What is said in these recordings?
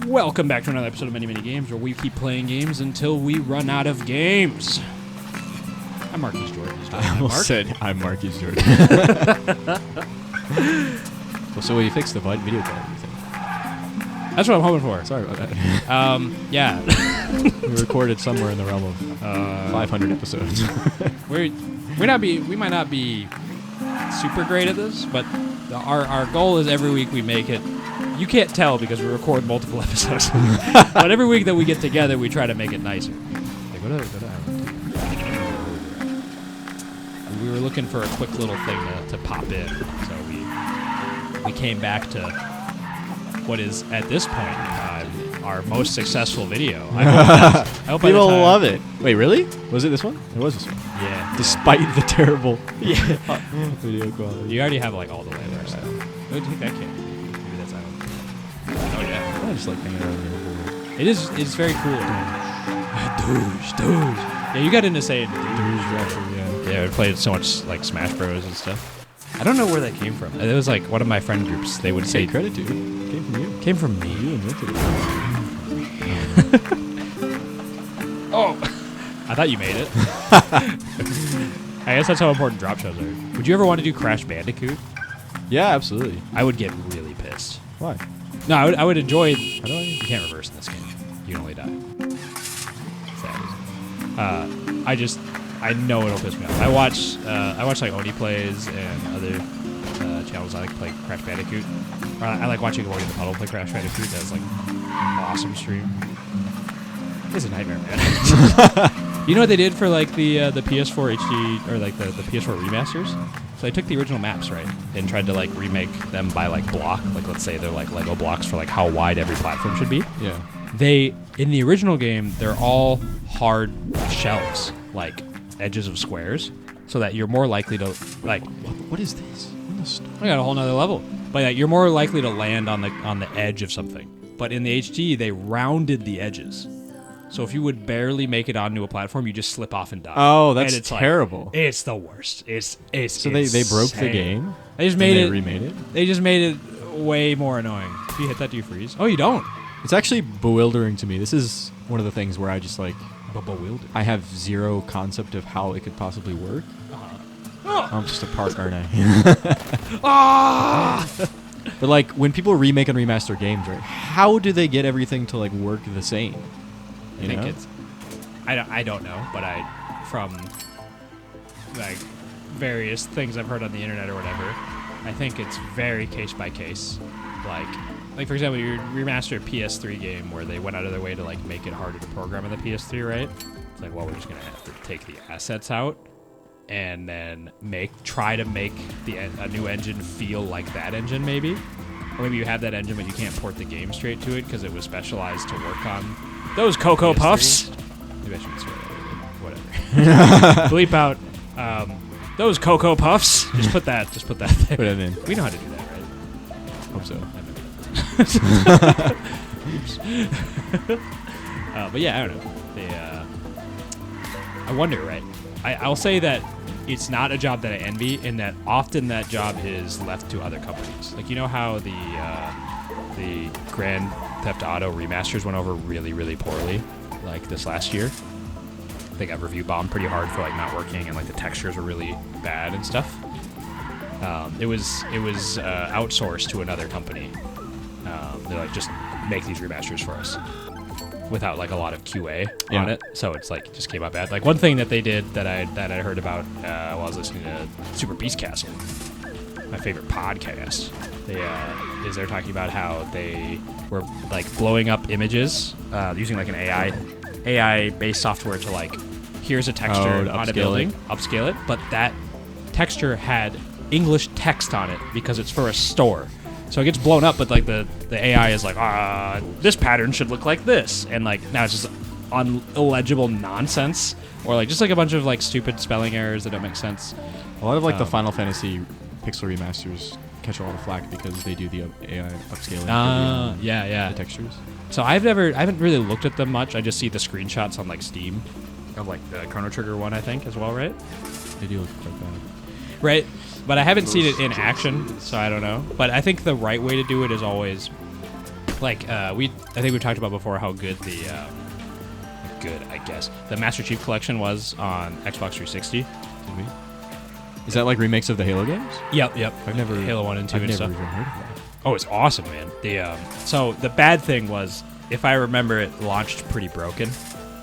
Welcome back to another episode of Many Many Games, where we keep playing games until we run out of games. I'm Marquis Jordan. I almost said I'm Marquis Jordan. Well, so you fixed the video quality thing. That's what I'm hoping for. Sorry about that. Yeah. We recorded somewhere in the realm of 500 episodes. we might not be super great at this, but our goal is every week we make it. You can't tell because we record multiple episodes. But every week that we get together, we try to make it nicer. Like, go to we were looking for a quick little thing to pop in, so we came back to what is at this point in time our most successful video. I hope people love it. Wait, really? Was it this one? It was this one. Yeah. Despite the terrible video quality. You already have like all the layers. Oh, take that kid. Maybe that's out. Oh yeah. I just like hanging out in the board. It's very cool. Douche. Yeah, you got into saying yeah, we played so much like Smash Bros and stuff. I don't know where that came from. It was like one of my friend groups. They would say credit to you. Came from you. Came from me. You invented it. Oh, I thought you made it. I guess that's how important drop shows are. Would you ever want to do Crash Bandicoot? Yeah, absolutely. I would get really pissed. Why? No, I would enjoy. How do I? You can't reverse in this game. You can only die. Sad, isn't it? I know it'll piss me off. I watch like Oni Plays and other channels. I like play Crash Bandicoot. I like watching Avoiding the Puddle play Crash Bandicoot. That's like awesome stream. It's a nightmare, man. You know what they did for like the PS4 HD or like the PS4 remasters? So they took the original maps, right, and tried to like remake them by like block. Like let's say they're like Lego blocks for like how wide every platform should be. Yeah. In the original game, they're all hard shells, like edges of squares, so that you're more likely to like. What is this? I got a whole nother level, but like, you're more likely to land on the edge of something. But in the HD, they rounded the edges, so if you would barely make it onto a platform, you just slip off and die. Oh, that's it's terrible. Like, it's the worst. It's so they broke the game. They remade it. They just made it way more annoying. If you hit that, do you freeze? Oh, you don't. It's actually bewildering to me. This is one of the things where I just like. Bewildered. I have zero concept of how it could possibly work. I'm just a park, aren't I? But like when people remake and remaster games, right? How do they get everything to like work the same? I think it's. I don't know, but from like various things I've heard on the internet or whatever, I think it's very case by case. Like for example, you remaster a PS3 game where they went out of their way to like make it harder to program on the PS3, right? It's like, well, we're just gonna have to take the assets out and then try to make a new engine feel like that engine, maybe. Or maybe you have that engine, but you can't port the game straight to it because it was specialized to work on those Cocoa PS3. Puffs. Maybe I shouldn't swear that. Whatever. Bleep out those Cocoa Puffs. Just put that there. Put it in. We know how to do that, right? Hope so. Oops. But yeah, I don't know. I wonder, right? I'll say that it's not a job that I envy, in that often that job is left to other companies. Like, you know how the Grand Theft Auto remasters went over really, really poorly, like this last year. They got review bombed pretty hard for like not working, and like the textures were really bad and stuff. It was outsourced to another company. They're like, just make these remasters for us, without like a lot of QA on it. So it's like, it just came out bad. Like one thing that they did that I heard about while I was listening to Super Beast Castle, my favorite podcast. They're talking about how they were like blowing up images using like an AI based software to like, here's a texture on a building, upscale it, but that texture had English text on it because it's for a store. So it gets blown up, but like the AI is like, this pattern should look like this, and like now it's just illegible nonsense, or like just like a bunch of like stupid spelling errors that don't make sense. A lot of like the Final Fantasy pixel remasters catch a lot of flack because they do the AI upscaling. Yeah. The textures. So I haven't really looked at them much. I just see the screenshots on like Steam of like the Chrono Trigger one, I think, as well, right? They do look quite bad. Right. But I haven't seen it in action, so I don't know. But I think the right way to do it is always Like I think we've talked about before how good I guess the Master Chief Collection was on Xbox 360. Did we? Is that like remakes of the Halo games? Yep. I've never Halo 1 and 2 I've and never stuff. even heard of that. Oh, it's awesome, man. So the bad thing was, if I remember, it launched pretty broken.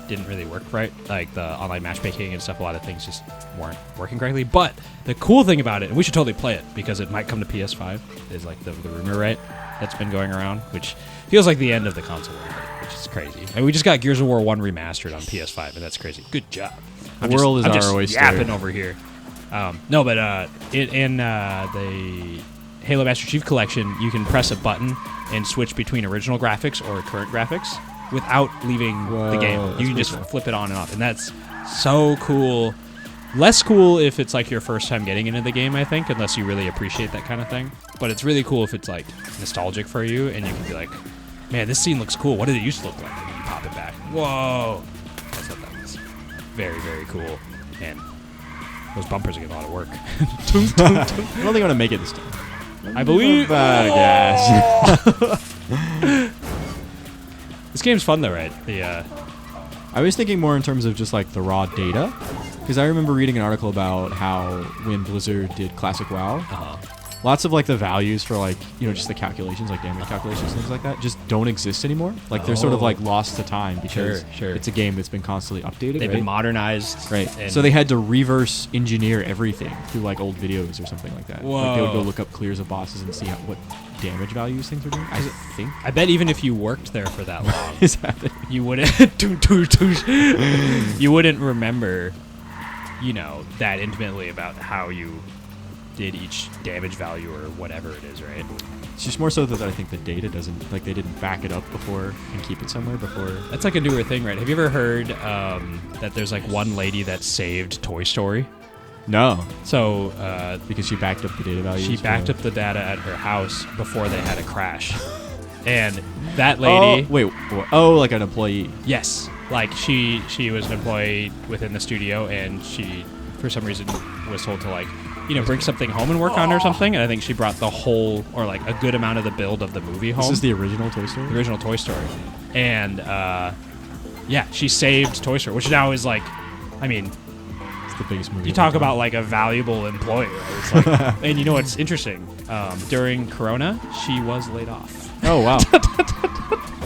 Didn't really work right. Like the online matchmaking and stuff, a lot of things just weren't working correctly. But the cool thing about it, and we should totally play it because it might come to PS5, is like the rumor, right? That's been going around, which feels like the end of the console war, which is crazy. And we just got Gears of War 1 remastered on PS5, and that's crazy. Good job. The world is our oyster. Yapping over here. No, but in the Halo Master Chief Collection, you can press a button and switch between original graphics or current graphics without leaving the game. You can just flip it on and off, and that's so cool. Less cool if it's like your first time getting into the game, I think, unless you really appreciate that kind of thing. But it's really cool if it's like nostalgic for you, and you can be like, man, this scene looks cool. What did it used to look like? And then you pop it back. Whoa! That's what that was. Very, very cool. And those bumpers are getting a lot of work. I don't think I'm gonna make it this time. I believe. This game's fun though, right? I was thinking more in terms of just like the raw data, because I remember reading an article about how when Blizzard did Classic WoW, lots of like the values for like, you know, just the calculations, like damage calculations, things like that, just don't exist anymore. Like they're sort of like lost to time because it's a game that's been constantly updated. They've been modernized. Right. So they had to reverse engineer everything through like old videos or something like that. Whoa. Like they would go look up clears of bosses and see what damage values things are doing. I think. I bet even if you worked there for that long, Is that it? you wouldn't you wouldn't remember, you know, that intimately about how you did each damage value or whatever it is, right? It's just more so that I think the data doesn't, like they didn't back it up before and keep it somewhere before. That's like a newer thing, right? Have you ever heard that there's like one lady that saved Toy Story? No. So Because she backed up the data values. she backed up the data at her house before they had a crash. And that lady... Oh, like an employee. Yes. Like she was an employee within the studio, and she, for some reason, was told to like, you know, bring something home and work on or something. And I think she brought the whole, or like a good amount of the build of the movie home. This is the original Toy Story? The original Toy Story. And yeah, she saved Toy Story, which now is like, I mean, It's the biggest movie. you talk about like a valuable employee. Right? It's like, and you know what's interesting? During Corona, she was laid off. Oh, wow.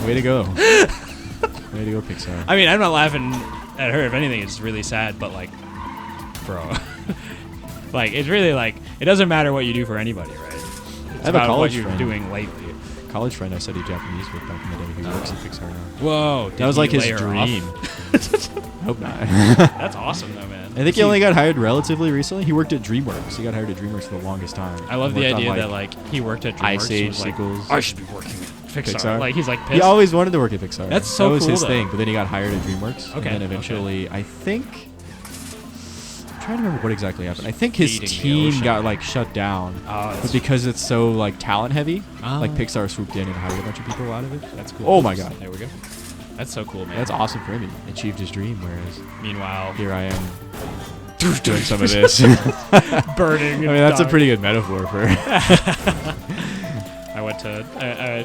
Way to go. Way to go, Pixar. I mean, I'm not laughing at her. If anything, it's really sad. But like, bro, like it's really like it doesn't matter what you do for anybody, right? It's have a about what college you're friend. doing lately. College friend I studied Japanese with back in the day who works at Pixar now. Whoa, That was like his lay her dream. off? Hope not. That's awesome, though, man. I think he only got hired relatively recently. He worked at DreamWorks. He got hired at DreamWorks for the longest time. I love the Worked on, idea that like he worked at DreamWorks. Ice Age and was like, sequels. I should be working at Pixar. Pixar. Like he's like pissed. He always wanted to work at Pixar. That's so That was cool, his though. thing. But then he got hired at DreamWorks. Okay, And then eventually, I think... I'm trying to remember what exactly happened. I think his Feeding the team ocean. got like shut down. Oh, But that's, because it's so like talent heavy, Oh. like Pixar swooped in and hired a bunch of people out of it. that's cool. Oh my god. There we go. That's so cool, man. That's awesome for him. He achieved his dream, whereas Meanwhile, here I am doing some of this. burning. I mean, that's a pretty good metaphor for. I went to. I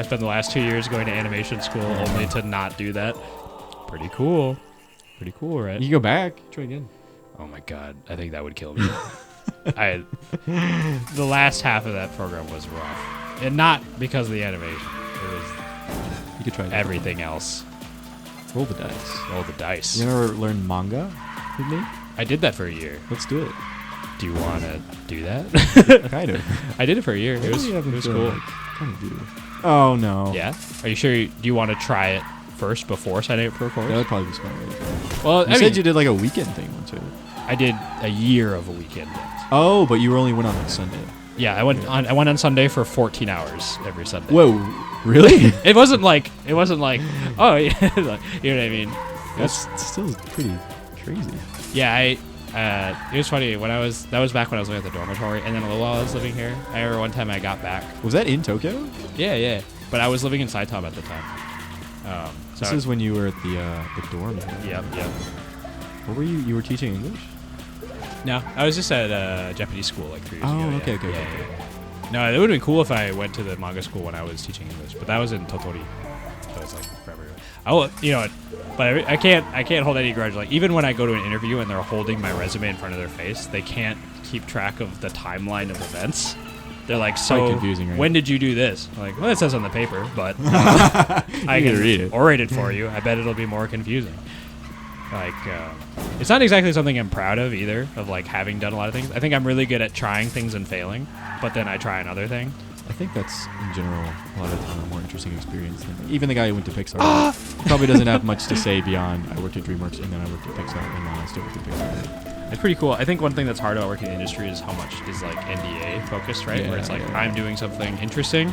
spent the last 2 years going to animation school only to not do that. Pretty cool. Pretty cool, right? You can go back. Try again. Oh my god, I think that would kill me. The last half of that program was rough, and not because of the animation. It was You could try that. everything else. Roll the dice. Roll the dice. You ever learn manga with me? I did that for a year. Let's do it. Do you want to do that? Kind of. I did it for a year. It was cool. Kind of do. Oh no. Yeah. Are you sure? Do you want to try it first before signing up for a course? That would probably be smart. Way to go. Well, You I said mean, you did like a weekend thing once, right? I did a year of a weekend. Oh, but you only went on like Sunday. Yeah, I went on Sunday for 14 hours every Sunday. Whoa, really? It wasn't like oh yeah, you know what I mean. That's still pretty crazy. Yeah, it was funny when that was back when I was living at the dormitory, and then a little while I was living here. I remember one time I got back. Was that in Tokyo? Yeah, but I was living in Saitama at the time. This is when you were at the dorm. Yep. What were you? You were teaching English? No, I was just at Japanese school like 3 years ago. Oh, yeah. okay. Yeah. No, it would have been cool if I went to the manga school when I was teaching English, but that was in Totori. So it's like forever ago. I will, but I can't hold any grudge. Like even when I go to an interview and they're holding my resume in front of their face, they can't keep track of the timeline of events. They're like, so quite confusing, right? When did you do this? I'm like, well, it says on the paper, but I can read it. orate it for you. I bet it'll be more confusing. Like, it's not exactly something I'm proud of either, of like having done a lot of things. I think I'm really good at trying things and failing, but then I try another thing. I think that's, in general, a lot of the time a more interesting experience than even the guy who went to Pixar probably doesn't have much to say beyond, I worked at DreamWorks and then I worked at Pixar and now I still work at Pixar. It's pretty cool. I think one thing that's hard about working in the industry is how much is like NDA focused, right? Yeah, where it's like, yeah. I'm doing something interesting.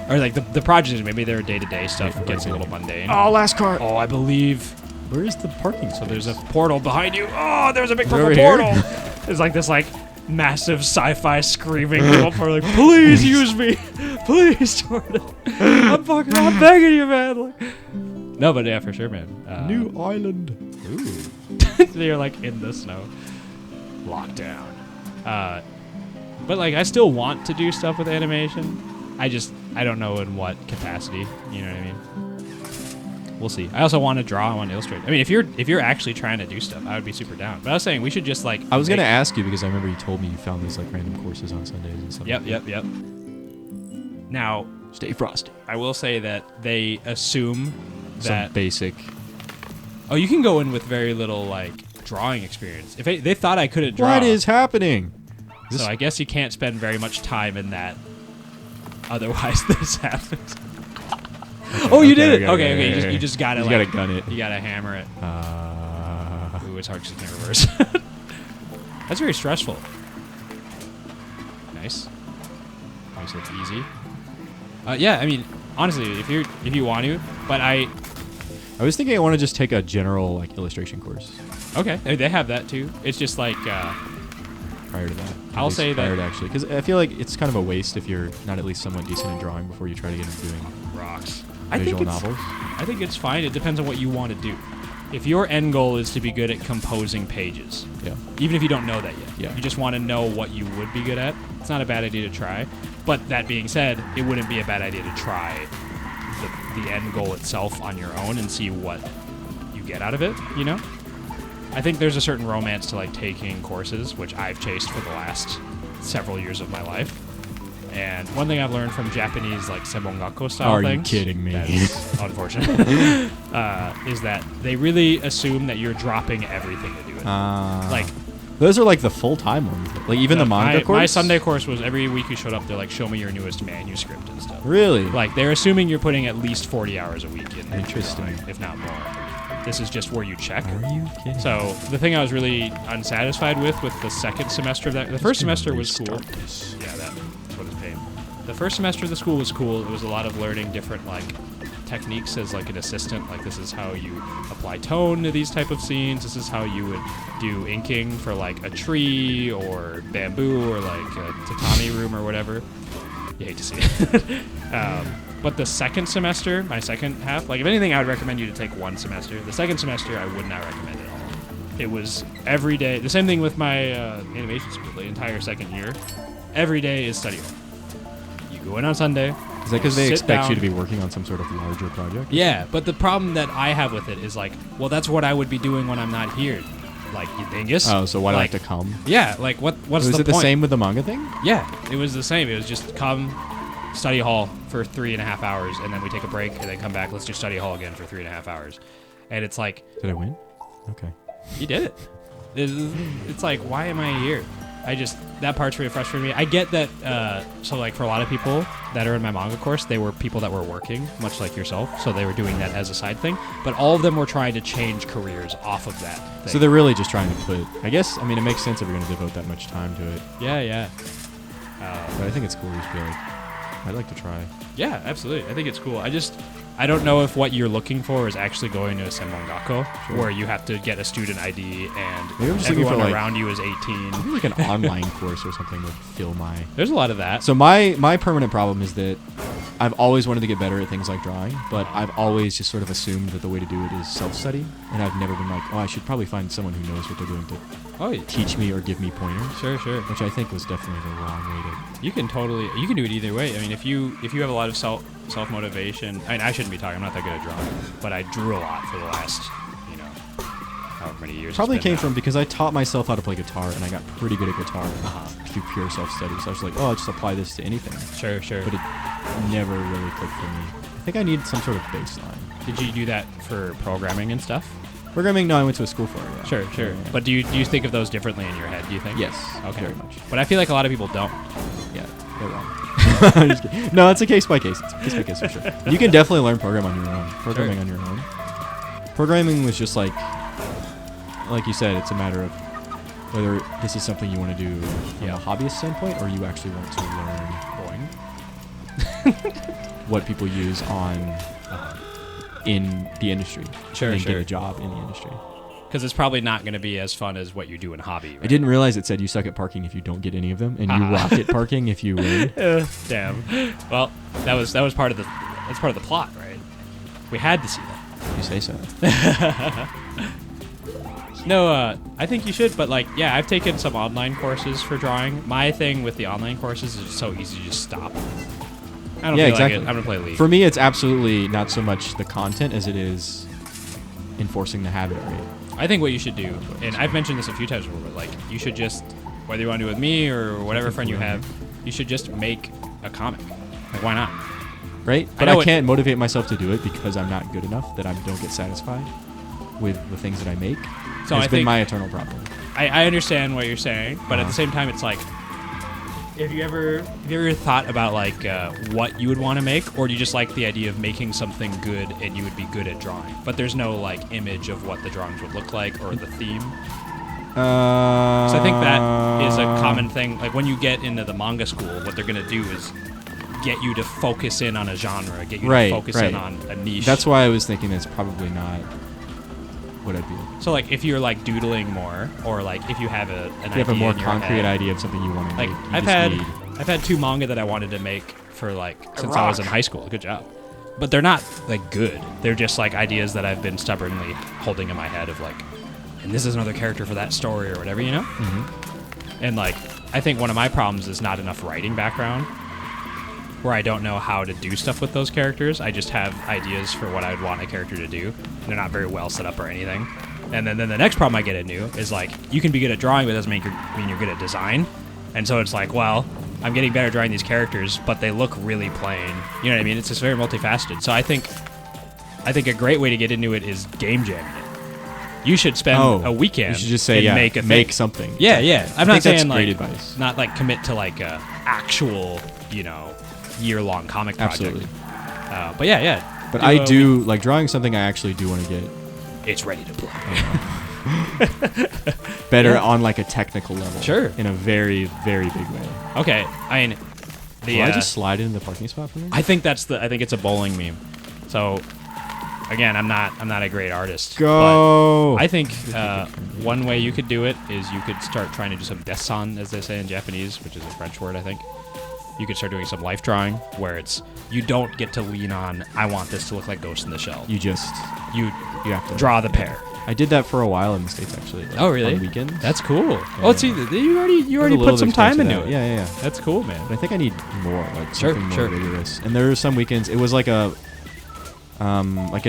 Or like the projects, maybe their day-to-day stuff gets a little mundane. Oh, last car! Oh, I believe. Where is the parking So space? there's a portal behind you. Oh, there's a big Is it purple over here? portal. There's like this like massive sci-fi screaming girl for like, please use me, please, Jordan. I'm begging you, man. Like, no, but yeah, for sure, man. New island. Ooh. They're like in the snow, lockdown. But like, I still want to do stuff with animation. I don't know in what capacity. You know what I mean? We'll see. I also want to draw. I want to illustrate. I mean, if you're actually trying to do stuff, I would be super down. But I was saying we should just like. I was gonna ask you because I remember you told me you found these like random courses on Sundays and stuff. Yep. Now, Stay frosty. I will say that they assume that Some basic. oh, you can go in with very little like drawing experience. If they thought I couldn't draw, What is happening? so I guess you can't spend very much time in that. Otherwise, this happens. Oh, you did it. Okay. You just gotta You like, gotta gun it. You gotta hammer it. Ooh, it's hard because you can't reverse. That's very stressful. Nice. Makes it easy. Yeah, I mean, honestly, if you want to, but I was thinking I want to just take a general like illustration course okay, they have that too. It's just like prior to that. At I'll least say that- prior to actually, because I feel like it's kind of a waste if you're not at least somewhat decent in drawing before you try to get into doing rocks. visual novels. I think it's fine. It depends on what you want to do. If your end goal is to be good at composing pages, Yeah. even if you don't know that yet, Yeah. you just want to know what you would be good at, it's not a bad idea to try. But that being said, it wouldn't be a bad idea to try the end goal itself on your own and see what you get out of it, you know? I think there's a certain romance to like taking courses, which I've chased for the last several years of my life. And one thing I've learned from Japanese like Seibongakko style Are you things, kidding me? that's unfortunate, is that they really assume that you're dropping everything to do it. Like those are like the full-time ones. Like even the manga course. My Sunday course was every week you showed up, they're like, show me your newest manuscript and stuff. Really? Like they're assuming you're putting at least 40 hours a week in. Interesting. If not more. This is just where you check. Are you kidding? So the thing I was really unsatisfied with the second semester of that, the first semester was cool. This. Yeah, that's what it's paying. The first semester of the school was cool. It was a lot of learning different like techniques as like an assistant. Like this is how you apply tone to these type of scenes. This is how you would do inking for like a tree or bamboo or like a tatami room or whatever. You hate to see it. But the second semester, my second half, like if anything, I would recommend you to take one semester. The second semester, I would not recommend at all. It was every day. The same thing with my animation school. The entire second year, every day is study hall. You go in on Sunday. Is that because they sit expect down. you to be working on some sort of larger project? Yeah, but the problem that I have with it is like, well, that's what I would be doing when I'm not here. Like, you dingus. Oh, so why do I like, have to come? Yeah, like what's Was the it the point? same with the manga thing? Yeah, it was the same. It was just come, study hall for 3.5 hours, and then we take a break, and then come back. Let's do study hall again for 3.5 hours. And it's like, Did I win? Okay. you did it. It's like, why am I here? That part's really frustrating me. I get that, so like for a lot of people that are in my manga course, they were people that were working, much like yourself, so they were doing that as a side thing, but all of them were trying to change careers off of that thing. So they're really just trying to put, I guess, I mean, it makes sense if you're going to devote that much time to it. Yeah. But I think it's cool. You should be like, I'd like to try. Yeah, absolutely. I think it's cool. I don't know if what you're looking for is actually going to a Senmongakko, Sure. where you have to get a student ID and Maybe I'm just looking for, everyone like- around you is 18. Maybe like an online course or something would fill my... There's a lot of that. So my permanent problem is that I've always wanted to get better at things like drawing, but I've always just sort of assumed that the way to do it is self-study, and I've never been like, oh, I should probably find someone who knows what they're doing to teach me or give me pointers. Sure. Which I think was definitely the wrong way to. You can do it either way. I mean, if you have a lot of self motivation. I mean, I shouldn't be talking. I'm not that good at drawing, but I drew a lot for the last, however many years. Probably came from because I taught myself how to play guitar, and I got pretty good at guitar through pure self-study. So I was like, oh, I'll just apply this to anything. Sure. But it never really clicked for me. I think I need some sort of baseline. Did you do that for programming and stuff? Programming? No, I went to a school for it. Yeah. Sure. Yeah. But do you think of those differently in your head? Do you think? Yes. Okay. Very much. But I feel like a lot of people don't. Yeah, they're wrong. I'm just kidding. No, it's a case by case. It's a case by case for sure. You can definitely learn programming on your own. Programming was just like you said, it's a matter of whether this is something you want to do from a hobbyist standpoint, or you actually want to learn what people use in the industry. Sure. Get a job in the industry. Because it's probably not going to be as fun as what you do in hobby. Right? I didn't realize it said you suck at parking if you don't get any of them, and you rock at parking if you win. Damn. Well, that was part of the plot, right? We had to see that. You say so. No, I think you should, but I've taken some online courses for drawing. My thing with the online courses is it's so easy to just stop. I don't feel exactly. like it. I'm gonna play League. For me, it's absolutely not so much the content as it is enforcing the habit, right? I think what you should do, and I've mentioned this a few times before, but you should just, whether you want to do it with me or whatever friend you have, you should just make a comic. Why not? Right? But I can't motivate myself to do it because I'm not good enough that I don't get satisfied with the things that I make. So it's been my eternal problem. I understand what you're saying, but at the same time, it's like, have you ever thought about what you would want to make, or do you just like the idea of making something good and you would be good at drawing, but there's no image of what the drawings would look like or the theme? So I think that is a common thing. Like when you get into the manga school, what they're gonna do is get you to focus in on a genre, get you to focus in on a niche. That's why I was thinking that's probably not what I'd be looking. So if you're doodling more, or if you have an idea, you have a more concrete idea of something you want to make. I've had 2 manga that I wanted to make for since I was in high school. Good job. But they're not good. They're just ideas that I've been stubbornly holding in my head of and this is another character for that story or whatever, Mm-hmm. And I think one of my problems is not enough writing background, where I don't know how to do stuff with those characters. I just have ideas for what I would want a character to do. They're not very well set up or anything. And then the next problem I get into is you can be good at drawing, but it doesn't mean you're good at design. And so it's well, I'm getting better at drawing these characters, but they look really plain. You know what I mean? It's just very multifaceted. So I think a great way to get into it is game jamming it. You should spend a weekend. You should just say, make something. Yeah. I'm not saying that's great advice. Not commit to a actual, year-long comic project. Absolutely. But yeah. But I do drawing something. I actually do want to get. It's ready to play. Better on a technical level. Sure. In a very, very big way. Okay. I mean, Will I just slide into the parking spot for me? I think it's a bowling meme. So again, I'm not a great artist. Go. But I think one way you could do it is you could start trying to do some dessin, as they say in Japanese, which is a French word, I think. You could start doing some life drawing where you don't get to lean on, I want this to look like Ghost in the Shell. You have to draw the pair. I did that for a while in the States, actually. Oh, really? On weekends. That's cool. Yeah. Oh, see, you already put some time into it. Yeah. That's cool, man. But I think I need more, something more rigorous. And there were some weekends, it was at a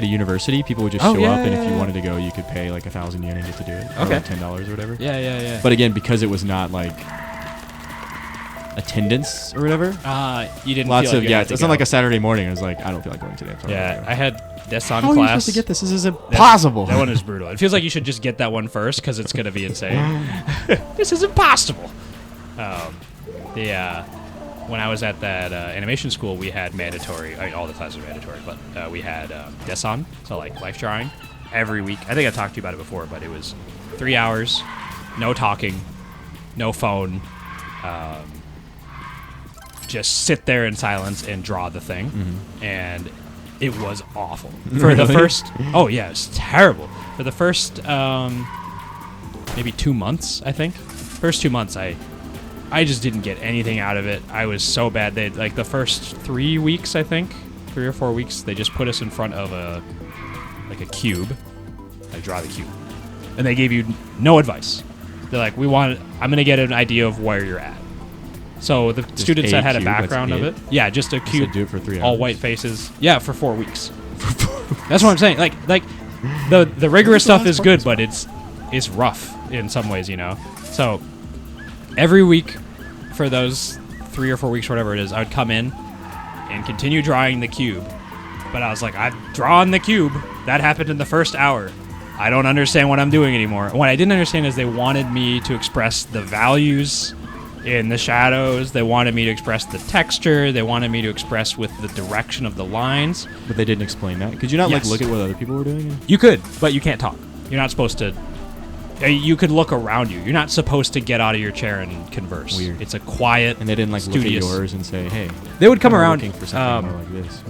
university, people would just show up, and if you wanted to go, you could pay $1,000 yen and get to do it. Okay. Or $10 or whatever. Yeah. But again, because it was not attendance or whatever. You didn't. Lots feel of it's not like a Saturday morning. I was I don't feel like going today. I had dessin class. How are you supposed to get this? This is impossible. That one is brutal. It feels like you should just get that one first because it's gonna be insane. This is impossible. When I was at that animation school, we had mandatory. I mean, all the classes were mandatory, but we had dessin, so life drawing, every week. I think I talked to you about it before, but it was 3 hours, no talking, no phone. Just sit there in silence and draw the thing, and it was awful. For the first, it's terrible. For the first maybe 2 months, I think. First 2 months, I I just didn't get anything out of it. I was so bad. They like the first 3 weeks, I think, 3 or 4 weeks, they just put us in front of a cube. I draw the cube, and they gave you no advice. They're like, I'm gonna get an idea of where you're at. So the students that had a background of it, yeah, just a cube, do it for 3 hours. all white faces, yeah, for 4 weeks. That's what I'm saying. Like the rigorous stuff is good, but it's rough in some ways, you know. So every week for those 3 or 4 weeks, whatever it is, I would come in and continue drawing the cube. But I was like, I've drawn the cube. That happened in the first hour. I don't understand what I'm doing anymore. What I didn't understand is they wanted me to express the values in the shadows. They wanted me to express the texture. They wanted me to express with the direction of the lines. But they didn't explain that. Could you not Yes. like look at what other people were doing? You could, but you can't talk. You're not supposed to. You could look around you. You're not supposed to get out of your chair and converse. Weird. It's a quiet, And they didn't like studious. look at yours and say, "Hey, They would come I'm around looking for something more like this."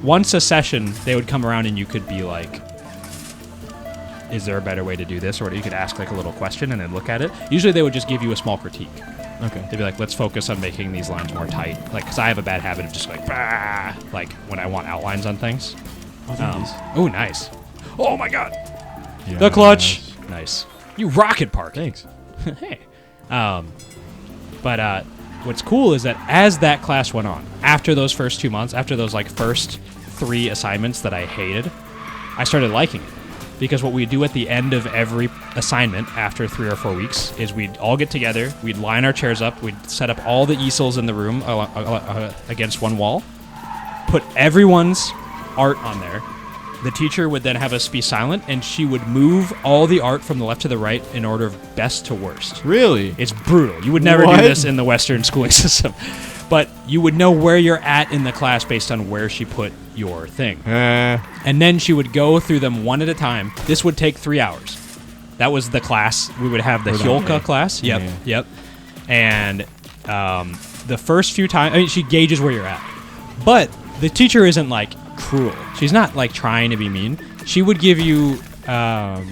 once a session. They would come around and you could be like, "Is there a better way to do this?" Or you could ask like a little question and then look at it. Usually they would just give you a small critique. Okay. They'd be like, "Let's focus on making these lines more tight." Like, because I have a bad habit of just like, bah, like when I want outlines on things. Oh, nice. Oh my god. Yeah, The clutch. Nice. You rocket park. Thanks. Hey. But what's cool is that as that class went on, after those first 2 months, after those like first 3 assignments that I hated, I started liking it. Because what we do at the end of every assignment after 3 or 4 weeks is we'd all get together, we'd line our chairs up, we'd set up all the easels in the room against one wall, put everyone's art on there. The teacher would then have us be silent, and she would move all the art from the left to the right in order of best to worst. Really? It's brutal. You would never What? do this in the Western schooling system. But you would know where you're at in the class based on where she put your thing. And then she would go through them one at a time. This would take 3 hours. That was the class. We would have the Hyolka class. Yep, Yeah. yep. And the first few times, I mean, she gauges where you're at. But the teacher isn't like cruel. She's not like trying to be mean. She would give you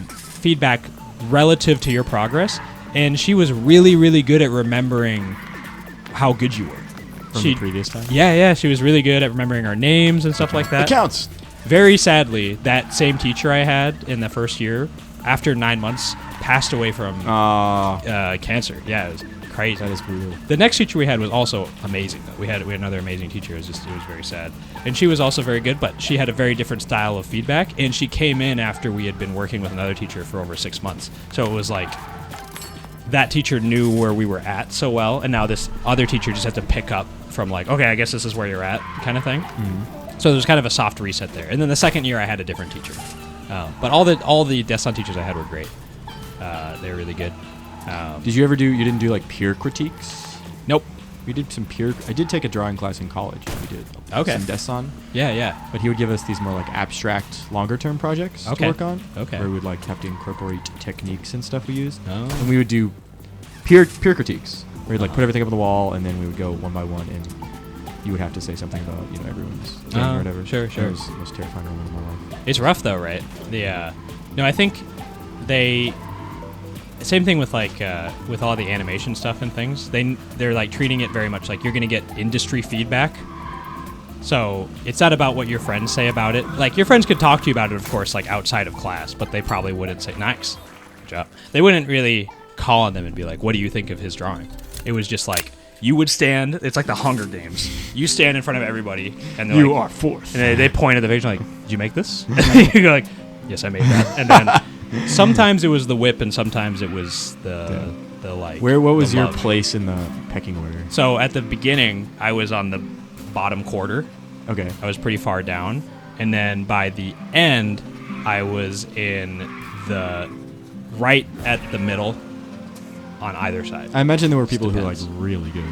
feedback relative to your progress, and she was really, really good at remembering how good you were. From the previous time? Yeah, she was really good at remembering our names and stuff like that. It counts. Very sadly, that same teacher I had in the first year, after 9 months, passed away from cancer. Yeah, it was crazy. That is brutal. The next teacher we had was also amazing, though. We had another amazing teacher. It was very sad. And she was also very good, but she had a very different style of feedback, and she came in after we had been working with another teacher for over 6 months. So it was like that teacher knew where we were at so well, and now this other teacher just had to pick up from like, okay, I guess this is where you're at kind of thing. Mm-hmm. So there's kind of a soft reset there. And then the second year I had a different teacher. But all the Descent teachers I had were great. They were really good. Did you ever you didn't do like peer critiques? Nope. We did some I did take a drawing class in college. We did some Descent. Yeah. But he would give us these more like abstract, longer term projects to work on. Okay. Where we would like have to incorporate techniques and stuff we used. Oh. And we would do peer critiques. Where we'd like put everything up on the wall, and then we would go one by one, and you would have to say something about everyone's thing or whatever. Sure. It was the most terrifying moment of my life. It's rough though, right? No, I think same thing with like with all the animation stuff and things. They're like treating it very much like you're gonna get industry feedback. So it's not about what your friends say about it. Like your friends could talk to you about it, of course, like outside of class, but they probably wouldn't say nice, good job. They wouldn't really call on them and be like, "What do you think of his drawing?" It was just like you would stand. It's like the Hunger Games. You stand in front of everybody, and you are fourth. And they point at the picture like, "Did you make this?" And you go like, "Yes, I made that." And then sometimes it was the whip, and sometimes it was the like. What was your love. place in the pecking order? So at the beginning, I was on the bottom quarter. Okay. I was pretty far down, and then by the end, I was in the right at the middle. On either side. I imagine there were people who were like really good.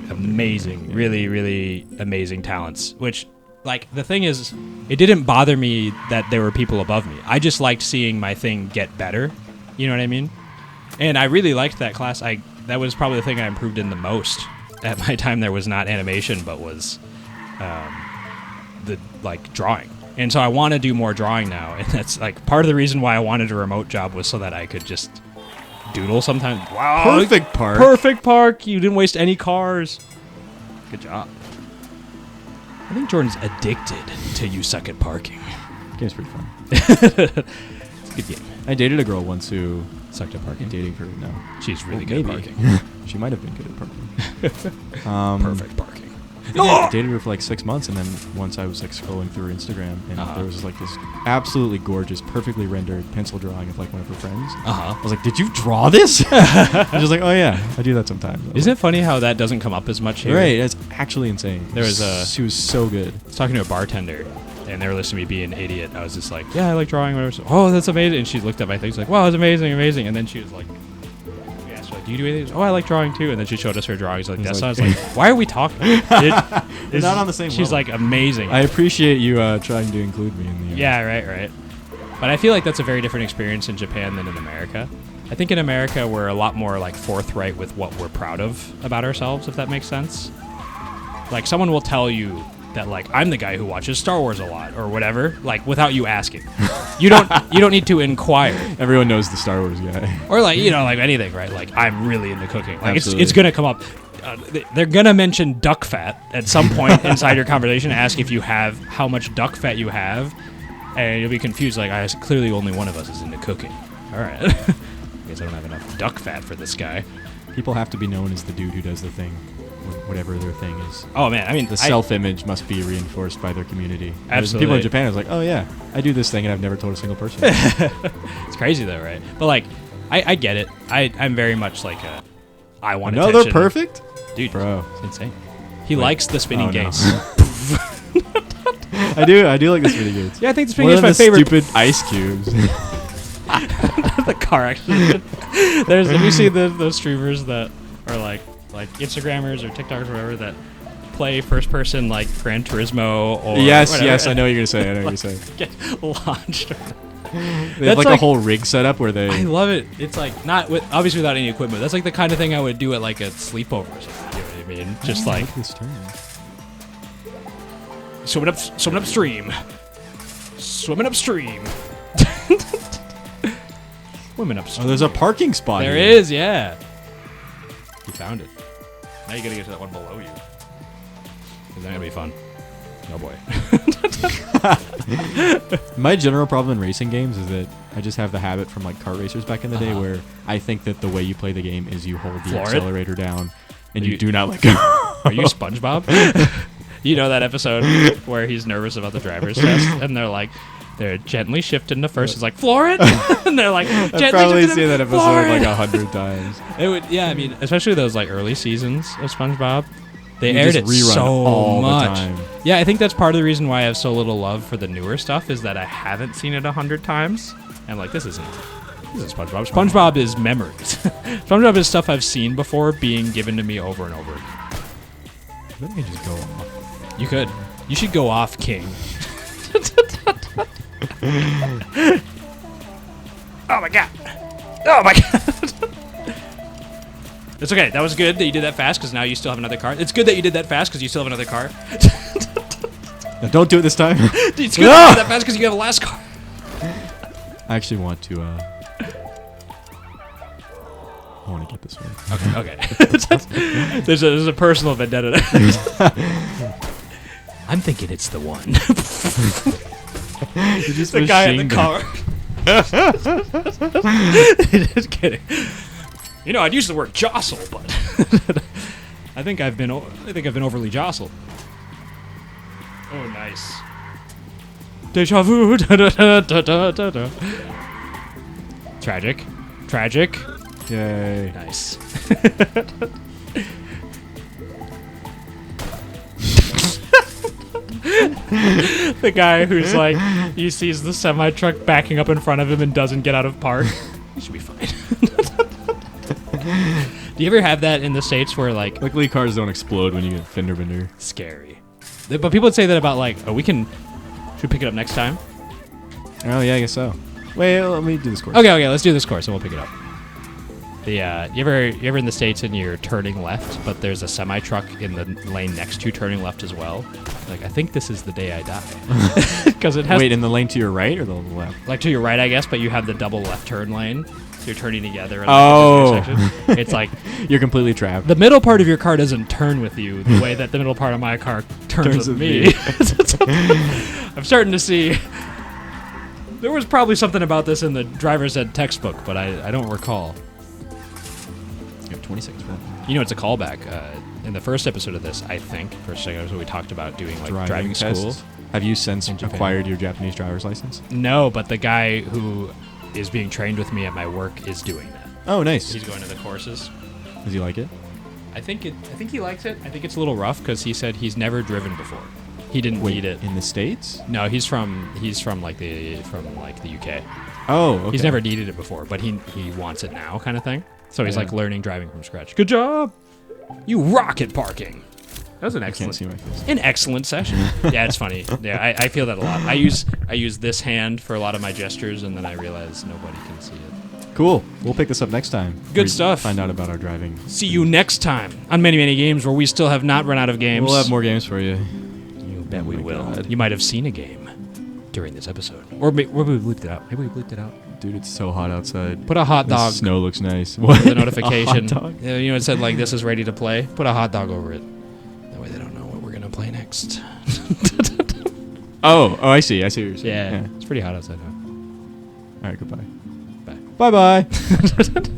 Amazing. Really, really amazing talents. Which, like, the thing is, it didn't bother me that there were people above me. I just liked seeing my thing get better. You know what I mean? And I really liked that class. That was probably the thing I improved in the most. At my time, there was not animation, but was the, like, drawing. And so I want to do more drawing now. And that's, like, part of the reason why I wanted a remote job was so that I could just doodle sometimes. Wow. Perfect park. Perfect park. You didn't waste any cars. Good job. I think Jordan's addicted to You Suck at Parking. Game's pretty fun. It's a good game. I dated a girl once who Sucked at Parking. dating her now. She's really Well, good maybe. at parking. She might have been good at parking. Perfect parking. I dated her for like 6 months, and then once I was like scrolling through her Instagram, and there was like this absolutely gorgeous, perfectly rendered pencil drawing of like one of her friends. I was like, "Did you draw this?" And she was like, "Oh yeah, I do that sometimes." Isn't it funny how that doesn't come up as much here? Right, it's actually insane. There was a- She was so good. I was talking to a bartender, and they were listening to me be an idiot. I was just like, yeah, I like drawing, whatever. So, oh, that's amazing. And she looked at my things like, wow, that's amazing, amazing. And then she was like, we asked her, like, do you do anything? Oh, I like drawing too. And then she showed us her drawings like that. So I was like, why are we talking? We're not on the same She's level. like amazing. I appreciate you trying to include me in the. Yeah, right. But I feel like that's a very different experience in Japan than in America. I think in America we're a lot more like forthright with what we're proud of about ourselves, if that makes sense. Like someone will tell you that like I'm the guy who watches Star Wars a lot or whatever, like without you asking. You don't need to inquire. Everyone knows the Star Wars guy. Or like, you know, like anything, right? Like I'm really into cooking. Like Absolutely. it's going to come up. They're going to mention duck fat at some point inside your conversation, ask if you have how much duck fat you have, and you'll be confused like clearly only one of us is into cooking. All right. I guess I don't have enough duck fat for this guy. People have to be known as the dude who does the thing, whatever their thing is. Oh man, I mean The self-image must be reinforced by their community. Absolutely. People in Japan are like, oh yeah, I do this thing and I've never told a single person. It's crazy though, right? But like, I get it. I'm very much like I want Another attention. perfect? Dude, Bro. it's insane. He likes the spinning Oh, no. gates. I do like the spinning gates. Yeah, I think the spinning More gates than is my the favorite. stupid ice cubes. The car accident. Have you seen those streamers that are like Instagrammers or TikTokers or whatever that play first person like Gran Turismo or yes, whatever, yes, I and know what you're gonna say. I know what you're saying. get launched. They have That's like a like- whole rig setup where I they. love it. It's like not with obviously without any equipment. That's like the kind of thing I would do at like a sleepover or something. You know what I mean? Just like this turn. swimming upstream. Swimming upstream. Swimming upstream. Oh, there's a parking spot. There here. is, yeah. You found it. Now you gotta get to that one below you. Is that gonna be fun? Oh boy. My general problem in racing games is that I just have the habit from like kart racers back in the day where I think that the way you play the game is you hold the Floor it? accelerator down and Are you you- do not let go. Are you SpongeBob? You know that episode where he's nervous about the driver's test, and they're gently shifting to first. He's like, floor it, and they're like, gently I've probably shifting seen to that episode floor like it. 100 times. It would, yeah. I mean, especially those like early seasons of SpongeBob. They You aired just it rerun so all the much. time. Yeah, I think that's part of the reason why I have so little love for the newer stuff is that I haven't seen it 100 times. And like, this isn't SpongeBob. SpongeBob is memories. SpongeBob is stuff I've seen before being given to me over and over. Let me just go off. You could. You should go off, King. Oh my god. Oh my god. It's okay. That was good that you did that fast because now you still have another car. It's good that you did that fast because you still have another car. Now, don't do it this time. It's good that you did that fast because you have a last car. I actually want to. I want to get this one. Okay. There's a personal vendetta. I'm thinking it's the one. The guy in the car. Just kidding. You know, I'd use the word jostle, but I think I've been overly jostled. Oh, nice. Deja vu. Da, da, da, da, da, da, da. Tragic. Yay. Nice. The guy who's like, he sees the semi truck backing up in front of him and doesn't get out of park. He should be fine. Do you ever have that in the States where like Luckily, cars don't explode when you get fender bender. scary? But people would say that about like, oh, should we pick it up next time? Oh yeah, I guess so. Wait, let me do this course. Okay, let's do this course and we'll pick it up. You ever in the States and you're turning left, but there's a semi truck in the lane next to you turning left as well? Like, I think this is the day I die because it has Wait, in the lane to your right or the left? like to your right, I guess, but you have the double left turn lane. So you're turning together. In Oh. like, the intersection. It's like You're completely trapped. the middle part of your car doesn't turn with you the way that the middle part of my car turns with me. I'm starting to see. There was probably something about this in the driver's ed textbook, but I don't recall. You have 20 seconds for that. You know, it's a callback. In the first episode of this, I think, first episode we talked about doing like driving school. tests. Have you since in Japan. acquired your Japanese driver's license? No, but the guy who is being trained with me at my work is doing that. Oh, nice. He's going to the courses. Does he like it? I think he likes it. I think it's a little rough because he said he's never driven before. He didn't need it. In the States? No, he's from the UK. Oh, okay. He's never needed it before, but he wants it now, kind of thing. So he's Yeah. like learning driving from scratch. Good job, you rock at parking. That was an I can't excellent, see my face. an excellent session. Yeah, it's funny. Yeah, I feel that a lot. I use this hand for a lot of my gestures, and then I realize nobody can see it. Cool. We'll pick this up next time. Good We stuff. Find out about our driving. See you next time on Many Many Games, where we still have not run out of games. We'll have more games for you. You bet we my will. God. You might have seen a game during this episode, or maybe we bleeped it out. Maybe we bleeped it out. Dude, it's so hot outside. Put a hot The dog. snow looks nice. The What? notification. A hot dog? You know, it said like this is ready to play. Put a hot dog over it. That way they don't know what we're gonna play next. Oh, I see. I see what you're saying. Yeah, it's pretty hot outside now. All right, goodbye. Bye. Bye-bye.